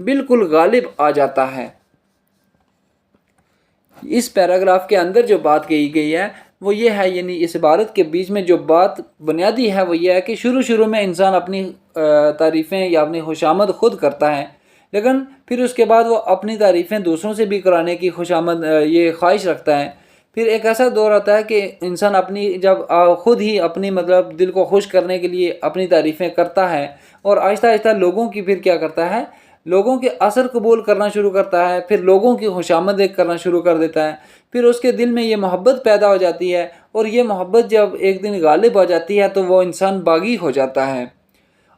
بالکل غالب آ جاتا ہے۔ اس پیراگراف کے اندر جو بات کہی گئی ہے وہ یہ ہے، یعنی اس عبارت کے بیچ میں جو بات بنیادی ہے وہ یہ ہے کہ شروع میں انسان اپنی تعریفیں یا اپنی خوشامد خود کرتا ہے، لیکن پھر اس کے بعد وہ اپنی تعریفیں دوسروں سے بھی کرانے کی خوشامد یہ خواہش رکھتا ہے۔ پھر ایک ایسا دور آتا ہے کہ انسان جب خود ہی اپنی دل کو خوش کرنے کے لیے اپنی تعریفیں کرتا ہے، اور آہستہ آہستہ لوگوں کی پھر کیا کرتا ہے، لوگوں کے اثر قبول کرنا شروع کرتا ہے، پھر لوگوں کی خوشامد کرنا شروع کر دیتا ہے۔ پھر اس کے دل میں یہ محبت پیدا ہو جاتی ہے، اور یہ محبت جب ایک دن غالب ہو جاتی ہے تو وہ انسان باغی ہو جاتا ہے،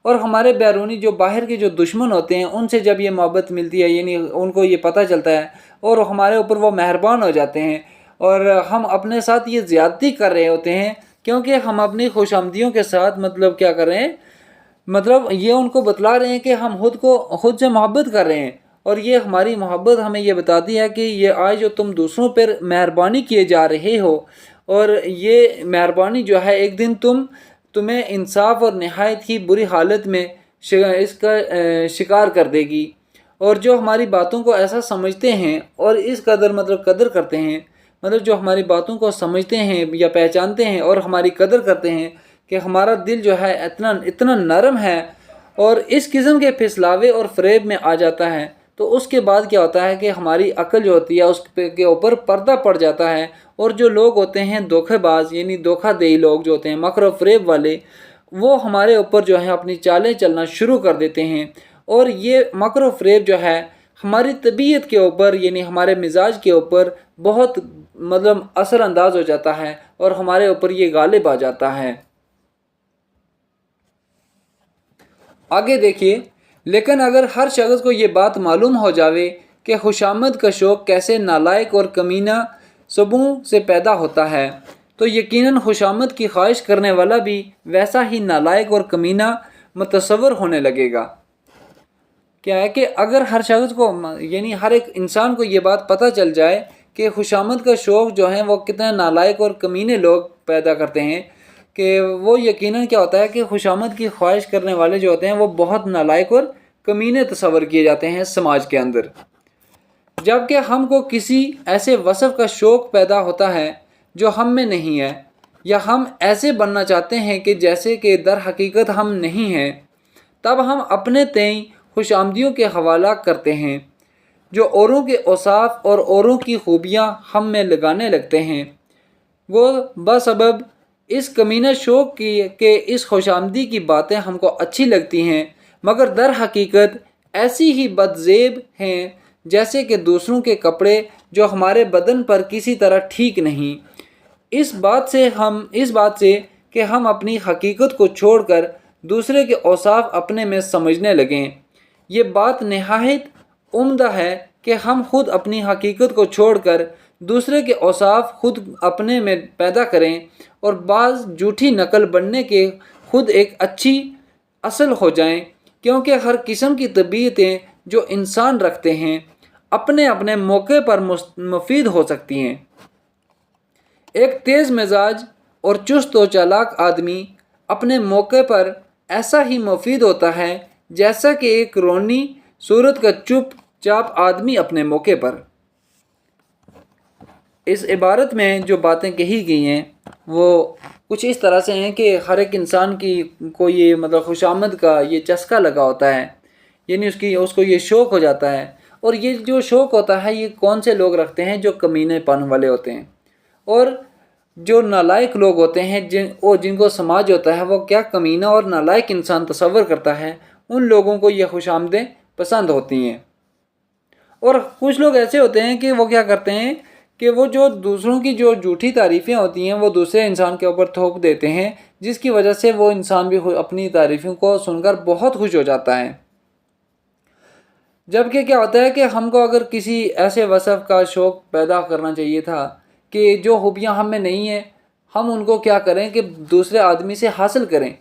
اور ہمارے بیرونی جو باہر کے جو دشمن ہوتے ہیں ان سے جب یہ محبت ملتی ہے، یعنی ان کو یہ پتہ چلتا ہے، اور ہمارے اوپر وہ مہربان ہو جاتے ہیں، اور ہم اپنے ساتھ یہ زیادتی کر رہے ہوتے ہیں کیونکہ ہم اپنی خوش آمدیوں کے ساتھ کیا کر رہے ہیں، یہ ان کو بتلا رہے ہیں کہ ہم خود سے محبت کر رہے ہیں، اور یہ ہماری محبت ہمیں یہ بتاتی ہے کہ یہ آج جو تم دوسروں پر مہربانی کیے جا رہے ہو، اور یہ مہربانی جو ہے ایک دن تمہیں انصاف اور نہایت ہی بری حالت میں اس کا شکار کر دے گی۔ اور جو ہماری باتوں کو ایسا سمجھتے ہیں اور اس قدر قدر کرتے ہیں، جو ہماری باتوں کو سمجھتے ہیں یا پہچانتے ہیں اور ہماری قدر کرتے ہیں کہ ہمارا دل جو ہے اتنا نرم ہے اور اس قسم کے پھسلاوے اور فریب میں آ جاتا ہے، تو اس کے بعد کیا ہوتا ہے کہ ہماری عقل جو ہوتی ہے اس کے اوپر پردہ پڑ جاتا ہے، اور جو لوگ ہوتے ہیں دھوکے باز، یعنی دھوکہ دہی لوگ جو ہوتے ہیں، مکر و فریب والے، وہ ہمارے اوپر جو ہے اپنی چالیں چلنا شروع کر دیتے ہیں، اور یہ مکر و فریب جو ہے ہماری طبیعت کے اوپر، یعنی ہمارے مزاج کے اوپر بہت اثر انداز ہو جاتا ہے، اور ہمارے اوپر یہ غالب آ جاتا ہے۔ آگے دیکھیے، لیکن اگر ہر شخص کو یہ بات معلوم ہو جاوے کہ خوشامد کا شوق کیسے نالائق اور کمینہ سبوں سے پیدا ہوتا ہے، تو یقیناً خوشامد کی خواہش کرنے والا بھی ویسا ہی نالائق اور کمینہ متصور ہونے لگے گا۔ کیا ہے کہ اگر ہر شخص کو، یعنی ہر ایک انسان کو یہ بات پتہ چل جائے کہ خوشامد کا شوق جو ہے وہ کتنے نالائق اور کمینے لوگ پیدا کرتے ہیں، کہ وہ یقیناً کیا ہوتا ہے کہ خوشامد کی خواہش کرنے والے جو ہوتے ہیں وہ بہت نالائق اور کمینے تصور کیے جاتے ہیں سماج کے اندر۔ جبکہ ہم کو کسی ایسے وصف کا شوق پیدا ہوتا ہے جو ہم میں نہیں ہے، یا ہم ایسے بننا چاہتے ہیں کہ جیسے کہ در حقیقت ہم نہیں ہیں، تب ہم اپنے تئیں خوش آمدیوں کے حوالہ کرتے ہیں، جو اوروں کے اوصاف اور اوروں کی خوبیاں ہم میں لگانے لگتے ہیں۔ وہ بسبب اس کمینہ شوق کی کہ اس خوش آمدی کی باتیں ہم کو اچھی لگتی ہیں، مگر در حقیقت ایسی ہی بدزیب ہیں جیسے کہ دوسروں کے کپڑے جو ہمارے بدن پر کسی طرح ٹھیک نہیں۔ اس بات سے کہ ہم اپنی حقیقت کو چھوڑ کر دوسرے کے اوصاف اپنے میں سمجھنے لگیں، یہ بات نہایت عمدہ ہے کہ ہم خود اپنی حقیقت کو چھوڑ کر دوسرے کے اوصاف خود اپنے میں پیدا کریں، اور بعض جھوٹی نقل بننے کے خود ایک اچھی اصل ہو جائیں، کیونکہ ہر قسم کی طبیعتیں جو انسان رکھتے ہیں اپنے اپنے موقع پر مفید ہو سکتی ہیں۔ ایک تیز مزاج اور چست و چالاک آدمی اپنے موقع پر ایسا ہی مفید ہوتا ہے جیسا کہ ایک رونی صورت کا چپ چاپ آدمی اپنے موقع پر۔ اس عبارت میں جو باتیں کہی گئی ہیں وہ کچھ اس طرح سے ہیں کہ ہر ایک انسان کو یہ خوش آمد کا یہ چسکا لگا ہوتا ہے، یعنی اس کو یہ شوق ہو جاتا ہے، اور یہ جو شوق ہوتا ہے یہ کون سے لوگ رکھتے ہیں؟ جو کمینے پن والے ہوتے ہیں، اور جو نالائق لوگ ہوتے ہیں جن کو سماج ہوتا ہے وہ کیا کمینہ اور نالائق انسان تصور کرتا ہے، ان لوگوں کو یہ خوش آمدیں پسند ہوتی ہیں۔ اور کچھ لوگ ایسے ہوتے ہیں کہ وہ کیا کرتے ہیں کہ وہ جو دوسروں کی جو جھوٹی تعریفیں ہوتی ہیں وہ دوسرے انسان کے اوپر تھوپ دیتے ہیں، جس کی وجہ سے وہ انسان بھی اپنی تعریفوں کو سن کر بہت خوش ہو جاتا ہے۔ جبکہ کیا ہوتا ہے کہ ہم کو اگر کسی ایسے وصف کا شوق پیدا کرنا چاہیے تھا کہ جو خوبیاں ہم میں نہیں ہیں ہم ان کو کیا کریں کہ دوسرے آدمی سے حاصل کریں،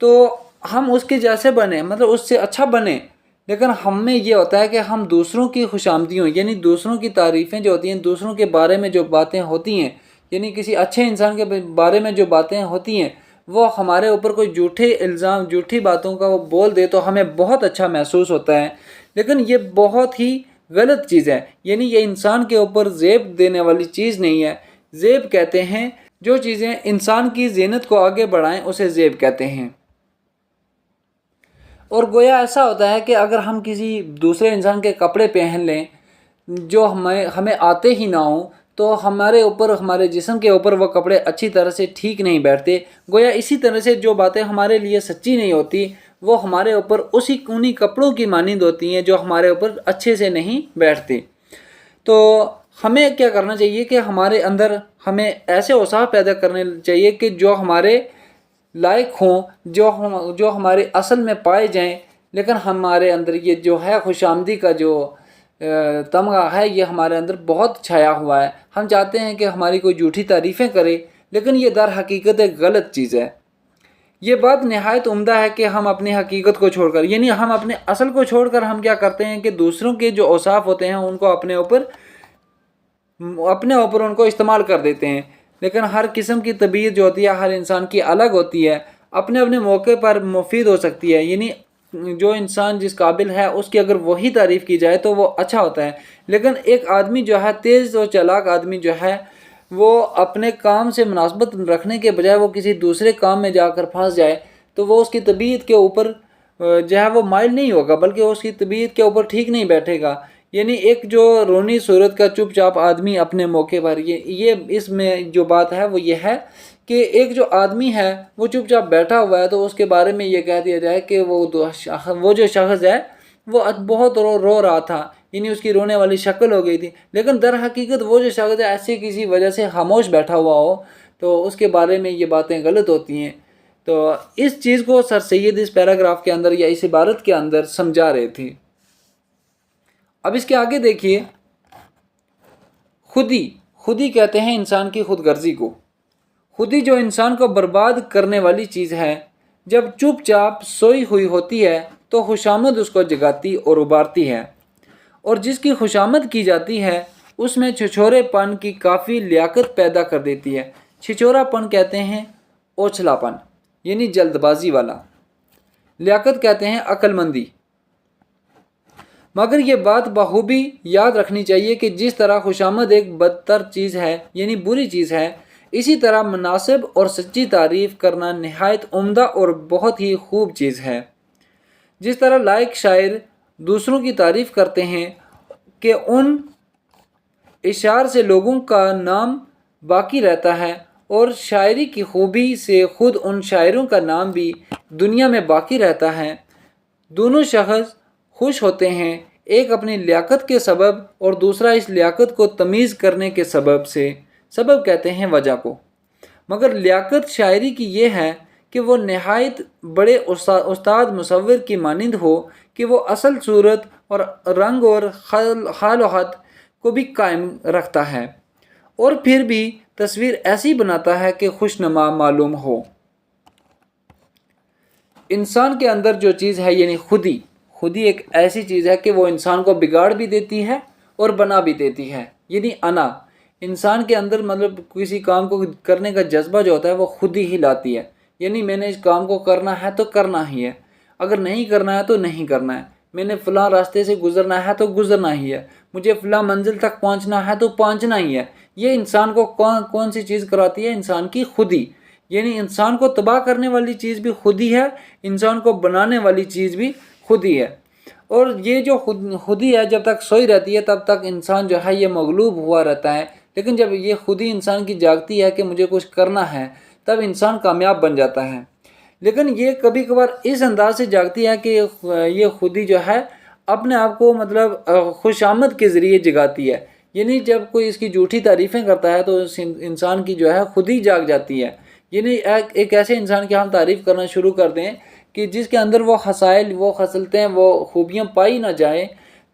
تو ہم اس کے جیسے بنیں، اس سے اچھا بنیں، لیکن ہم میں یہ ہوتا ہے کہ ہم دوسروں کی خوش آمدیوں، یعنی دوسروں کی تعریفیں جو ہوتی ہیں، دوسروں کے بارے میں جو باتیں ہوتی ہیں، یعنی کسی اچھے انسان کے بارے میں جو باتیں ہوتی ہیں وہ ہمارے اوپر کوئی جھوٹے الزام جھوٹی باتوں کا وہ بول دے تو ہمیں بہت اچھا محسوس ہوتا ہے، لیکن یہ بہت ہی غلط چیز ہے۔ یعنی یہ انسان کے اوپر زیب دینے والی چیز نہیں ہے۔ زیب کہتے ہیں جو چیزیں انسان کی زینت کو آگے بڑھائیں اسے زیب کہتے ہیں۔ اور گویا ایسا ہوتا ہے کہ اگر ہم کسی دوسرے انسان کے کپڑے پہن لیں جو ہمیں آتے ہی نہ ہوں، تو ہمارے اوپر ہمارے جسم کے اوپر وہ کپڑے اچھی طرح سے ٹھیک نہیں بیٹھتے۔ گویا اسی طرح سے جو باتیں ہمارے لیے سچی نہیں ہوتی وہ ہمارے اوپر انہی کپڑوں کی مانند ہوتی ہیں جو ہمارے اوپر اچھے سے نہیں بیٹھتی۔ تو ہمیں کیا کرنا چاہیے کہ ہمارے اندر ہمیں ایسے اوصاف پیدا کرنے چاہیے کہ جو ہمارے لائق ہوں، جو ہمارے اصل میں پائے جائیں، لیکن ہمارے اندر یہ جو ہے خوش آمدی کا جو تمغہ ہے یہ ہمارے اندر بہت چھایا ہوا ہے۔ ہم چاہتے ہیں کہ ہماری کوئی جھوٹی تعریفیں کرے، لیکن یہ در حقیقت ایک غلط چیز ہے۔ یہ بات نہایت عمدہ ہے کہ ہم اپنی حقیقت کو چھوڑ کر، یعنی ہم اپنے اصل کو چھوڑ کر ہم کیا کرتے ہیں کہ دوسروں کے جو اوصاف ہوتے ہیں ان کو اپنے اوپر ان کو استعمال کر دیتے ہیں۔ لیکن ہر قسم کی طبیعت جو ہوتی ہے ہر انسان کی الگ ہوتی ہے، اپنے اپنے موقع پر مفید ہو سکتی ہے۔ یعنی جو انسان جس قابل ہے اس کی اگر وہی تعریف کی جائے تو وہ اچھا ہوتا ہے، لیکن ایک آدمی جو ہے تیز و چالاک آدمی جو ہے وہ اپنے کام سے مناسبت رکھنے کے بجائے وہ کسی دوسرے کام میں جا کر پھنس جائے تو وہ اس کی طبیعت کے اوپر جو ہے وہ مائل نہیں ہوگا، بلکہ اس کی طبیعت کے اوپر ٹھیک نہیں بیٹھے گا۔ یعنی ایک جو رونی صورت کا چپ چاپ آدمی اپنے موقع پر، یہ اس میں جو بات ہے وہ یہ ہے کہ ایک جو آدمی ہے وہ چپ چاپ بیٹھا ہوا ہے تو اس کے بارے میں یہ کہہ دیا جائے کہ وہ جو شخص ہے وہ بہت رو رہا تھا، یعنی اس کی رونے والی شکل ہو گئی تھی، لیکن در حقیقت وہ جو شخص ہے ایسی کسی وجہ سے خاموش بیٹھا ہوا ہو تو اس کے بارے میں یہ باتیں غلط ہوتی ہیں۔ تو اس چیز کو سر سید اس پیراگراف کے اندر یا اس عبارت کے اندر سمجھا رہے تھے۔ اب اس کے آگے دیکھیے، خودی کہتے ہیں انسان کی خود غرضی کو۔ خودی جو انسان کو برباد کرنے والی چیز ہے، جب چپ چاپ سوئی ہوئی ہوتی ہے تو خوشامد اس کو جگاتی اور ابھارتی ہے، اور جس کی خوشامد کی جاتی ہے اس میں چھچورے پن کی کافی لیاقت پیدا کر دیتی ہے۔ چھچورا پن کہتے ہیں اوچھلا پن، یعنی جلد بازی والا۔ لیاقت کہتے ہیں عقل مندی۔ مگر یہ بات بخوبی یاد رکھنی چاہیے کہ جس طرح خوشامد ایک بدتر چیز ہے، یعنی بری چیز ہے، اسی طرح مناسب اور سچی تعریف کرنا نہایت عمدہ اور بہت ہی خوب چیز ہے۔ جس طرح لائق شاعر دوسروں کی تعریف کرتے ہیں کہ ان اشعار سے لوگوں کا نام باقی رہتا ہے، اور شاعری کی خوبی سے خود ان شاعروں کا نام بھی دنیا میں باقی رہتا ہے۔ دونوں شخص خوش ہوتے ہیں، ایک اپنی لیاقت کے سبب اور دوسرا اس لیاقت کو تمیز کرنے کے سبب سے۔ سبب کہتے ہیں وجہ کو۔ مگر لیاقت شاعری کی یہ ہے کہ وہ نہایت بڑے استاد مصور کی مانند ہو کہ وہ اصل صورت اور رنگ اور خال و خط کو بھی قائم رکھتا ہے، اور پھر بھی تصویر ایسی بناتا ہے کہ خوشنما معلوم ہو۔ انسان کے اندر جو چیز ہے یعنی خودی ایک ایسی چیز ہے کہ وہ انسان کو بگاڑ بھی دیتی ہے اور بنا بھی دیتی ہے۔ یعنی انا انسان کے اندر مطلب کسی کام کو کرنے کا جذبہ جو ہوتا ہے وہ خود ہی لاتی ہے۔ یعنی میں نے اس کام کو کرنا ہے تو کرنا ہی ہے، اگر نہیں کرنا ہے تو نہیں کرنا ہے، میں نے فلاں راستے سے گزرنا ہے تو گزرنا ہی ہے، مجھے فلاں منزل تک پہنچنا ہے تو پہنچنا ہی ہے۔ یہ انسان کو کون سی چیز کراتی ہے؟ انسان کی خودی۔ یعنی انسان کو تباہ کرنے والی چیز بھی خودی ہے، انسان کو بنانے والی چیز بھی خودی ہے۔ اور یہ جو خودی ہے جب تک سوئی رہتی ہے تب تک انسان جو ہے یہ مغلوب ہوا رہتا ہے، لیکن جب یہ خودی انسان کی جاگتی ہے کہ مجھے کچھ کرنا ہے تب انسان کامیاب بن جاتا ہے۔ لیکن یہ کبھی کبھار اس انداز سے جاگتی ہے کہ یہ خودی جو ہے اپنے آپ کو مطلب خوش آمد کے ذریعے جگاتی ہے۔ یعنی جب کوئی اس کی جھوٹی تعریفیں کرتا ہے تو اس انسان کی جو ہے خودی جاگ جاتی ہے۔ یعنی ایک ایسے انسان کی ہم تعریف کرنا شروع کر دیں کہ جس کے اندر وہ خصائل، وہ خصلتیں، وہ خوبیاں پائی نہ جائیں،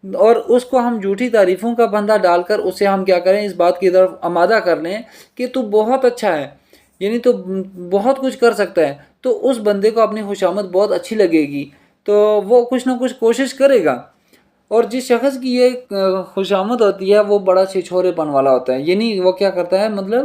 اور اس کو ہم جھوٹی تعریفوں کا بندہ ڈال کر اسے ہم کیا کریں، اس بات کی طرف آمادہ کر لیں کہ تو بہت اچھا ہے، یعنی تو بہت کچھ کر سکتا ہے، تو اس بندے کو اپنی خوشامد بہت اچھی لگے گی تو وہ کچھ نہ کچھ کوشش کرے گا۔ اور جس شخص کی یہ خوشامد ہوتی ہے وہ بڑا چھچورے پن والا ہوتا ہے، یعنی وہ کیا کرتا ہے، مطلب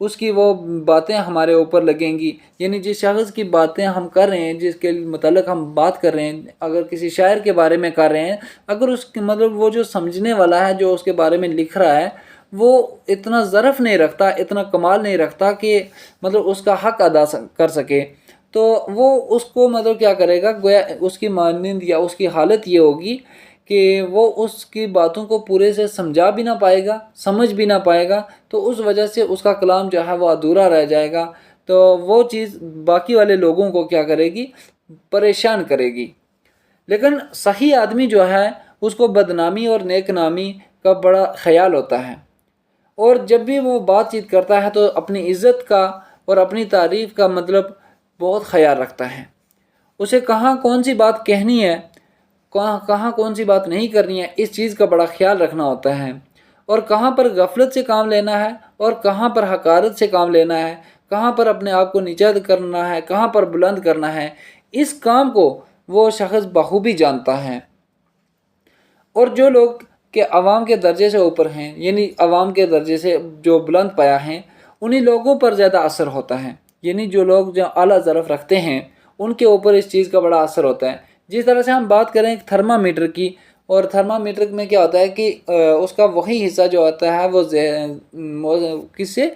اس کی وہ باتیں ہمارے اوپر لگیں گی. یعنی جس شخص کی باتیں ہم کر رہے ہیں، جس کے متعلق ہم بات کر رہے ہیں، اگر کسی شاعر کے بارے میں کر رہے ہیں، اگر اس کی مطلب وہ جو سمجھنے والا ہے، جو اس کے بارے میں لکھ رہا ہے، وہ اتنا ظرف نہیں رکھتا، اتنا کمال نہیں رکھتا کہ مطلب اس کا حق ادا کر سکے، تو وہ اس کو مطلب کیا کرے گا، گویا اس کی مانند یا اس کی حالت یہ ہوگی کہ وہ اس کی باتوں کو پورے سے سمجھا بھی نہ پائے گا، سمجھ بھی نہ پائے گا، تو اس وجہ سے اس کا کلام جو ہے وہ ادھورا رہ جائے گا. تو وہ چیز باقی والے لوگوں کو کیا کرے گی، پریشان کرے گی. لیکن صحیح آدمی جو ہے اس کو بدنامی اور نیک نامی کا بڑا خیال ہوتا ہے، اور جب بھی وہ بات چیت کرتا ہے تو اپنی عزت کا اور اپنی تعریف کا مطلب بہت خیال رکھتا ہے. اسے کہاں کون سی بات کہنی ہے، کہاں کون سی بات نہیں کرنی ہے، اس چیز کا بڑا خیال رکھنا ہوتا ہے. اور کہاں پر غفلت سے کام لینا ہے اور کہاں پر حقارت سے کام لینا ہے، کہاں پر اپنے آپ کو نیچا کرنا ہے، کہاں پر بلند کرنا ہے، اس کام کو وہ شخص بخوبی جانتا ہے. اور جو لوگ کہ عوام کے درجے سے اوپر ہیں، یعنی عوام کے درجے سے جو بلند پایا ہیں، انہی لوگوں پر زیادہ اثر ہوتا ہے. یعنی جو لوگ جو اعلیٰ ظرف رکھتے ہیں ان کے اوپر اس چیز کا بڑا اثر ہوتا ہے. جس طرح سے ہم بات کریں تھرما میٹر کی، اور تھرما میٹر میں کیا ہوتا ہے کہ اس کا وہی حصہ جو ہوتا ہے وہ کس سے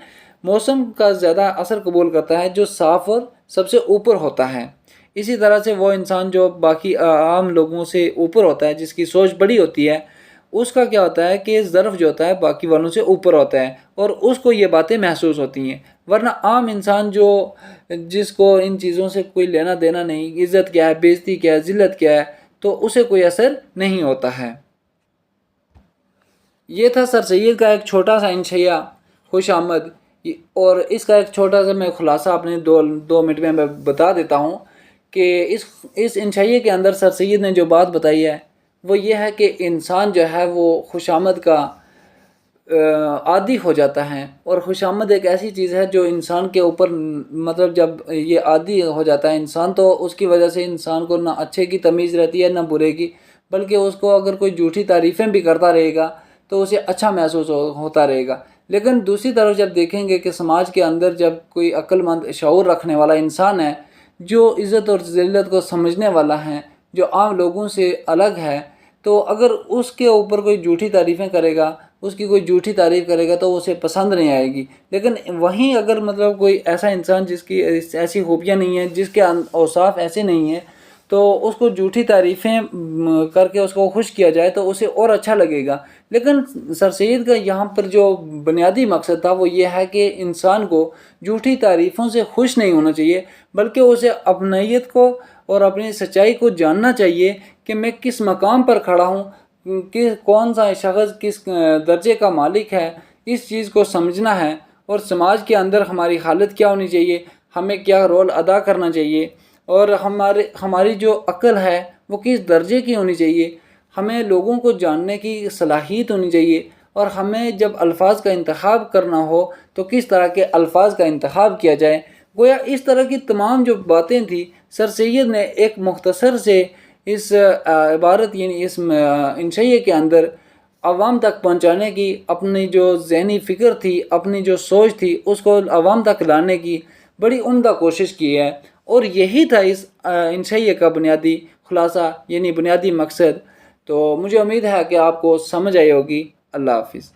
موسم کا زیادہ اثر قبول کرتا ہے جو صاف اور سب سے اوپر ہوتا ہے. اسی طرح سے وہ انسان جو باقی عام لوگوں سے اوپر ہوتا ہے، جس کی سوچ بڑی ہوتی ہے، اس کا کیا ہوتا ہے کہ ظرف جو ہوتا ہے باقی والوں سے اوپر ہوتا ہے، اور اس کو یہ باتیں محسوس ہوتی ہیں. ورنہ عام انسان جس کو ان چیزوں سے کوئی لینا دینا نہیں، عزت کیا ہے، بے عزتی کیا ہے، ذلت کیا ہے، تو اسے کوئی اثر نہیں ہوتا ہے. یہ تھا سر سید کا ایک چھوٹا سا انشیہ خوش آمد، اور اس کا ایک چھوٹا سا میں خلاصہ اپنے دو منٹ میں بتا دیتا ہوں کہ اس انشیے کے اندر سر سید نے جو بات بتائی ہے وہ یہ ہے کہ انسان جو ہے وہ خوش آمد کا عادی ہو جاتا ہے. اور خوش آمد ایک ایسی چیز ہے جو انسان کے اوپر مطلب جب یہ عادی ہو جاتا ہے انسان، تو اس کی وجہ سے انسان کو نہ اچھے کی تمیز رہتی ہے نہ برے کی، بلکہ اس کو اگر کوئی جھوٹی تعریفیں بھی کرتا رہے گا تو اسے اچھا محسوس ہوتا رہے گا. لیکن دوسری طرف جب دیکھیں گے کہ سماج کے اندر جب کوئی عقل مند شعور رکھنے والا انسان ہے، جو عزت اور ذلت کو سمجھنے والا ہے، جو عام لوگوں سے الگ ہے، تو اگر اس کے اوپر کوئی جھوٹی تعریفیں کرے گا، اس کی کوئی جھوٹی تعریف کرے گا تو اسے پسند نہیں آئے گی. لیکن وہیں اگر مطلب کوئی ایسا انسان جس کی ایسی خوبیاں نہیں ہیں، جس کے اوصاف ایسے نہیں ہیں، تو اس کو جھوٹی تعریفیں کر کے اس کو خوش کیا جائے تو اسے اور اچھا لگے گا. لیکن سر سید کا یہاں پر جو بنیادی مقصد تھا وہ یہ ہے کہ انسان کو جھوٹی تعریفوں سے خوش نہیں ہونا چاہیے، بلکہ اسے اپنیت کو اور اپنی سچائی کو جاننا چاہیے کہ میں کس مقام پر کھڑا ہوں، کہ کون سا شخص کس درجے کا مالک ہے، اس چیز کو سمجھنا ہے. اور سماج کے اندر ہماری حالت کیا ہونی چاہیے، ہمیں کیا رول ادا کرنا چاہیے، اور ہماری جو عقل ہے وہ کس درجے کی ہونی چاہیے، ہمیں لوگوں کو جاننے کی صلاحیت ہونی چاہیے، اور ہمیں جب الفاظ کا انتخاب کرنا ہو تو کس طرح کے الفاظ کا انتخاب کیا جائے. گویا اس طرح کی تمام جو باتیں تھیں سر سید نے ایک مختصر سے اس عبارت یعنی اس انشیے کے اندر عوام تک پہنچانے کی، اپنی جو ذہنی فکر تھی، اپنی جو سوچ تھی، اس کو عوام تک لانے کی بڑی عمدہ کوشش کی ہے. اور یہی تھا اس انشیے کا بنیادی خلاصہ، یعنی بنیادی مقصد. تو مجھے امید ہے کہ آپ کو سمجھ آئی ہوگی. اللہ حافظ.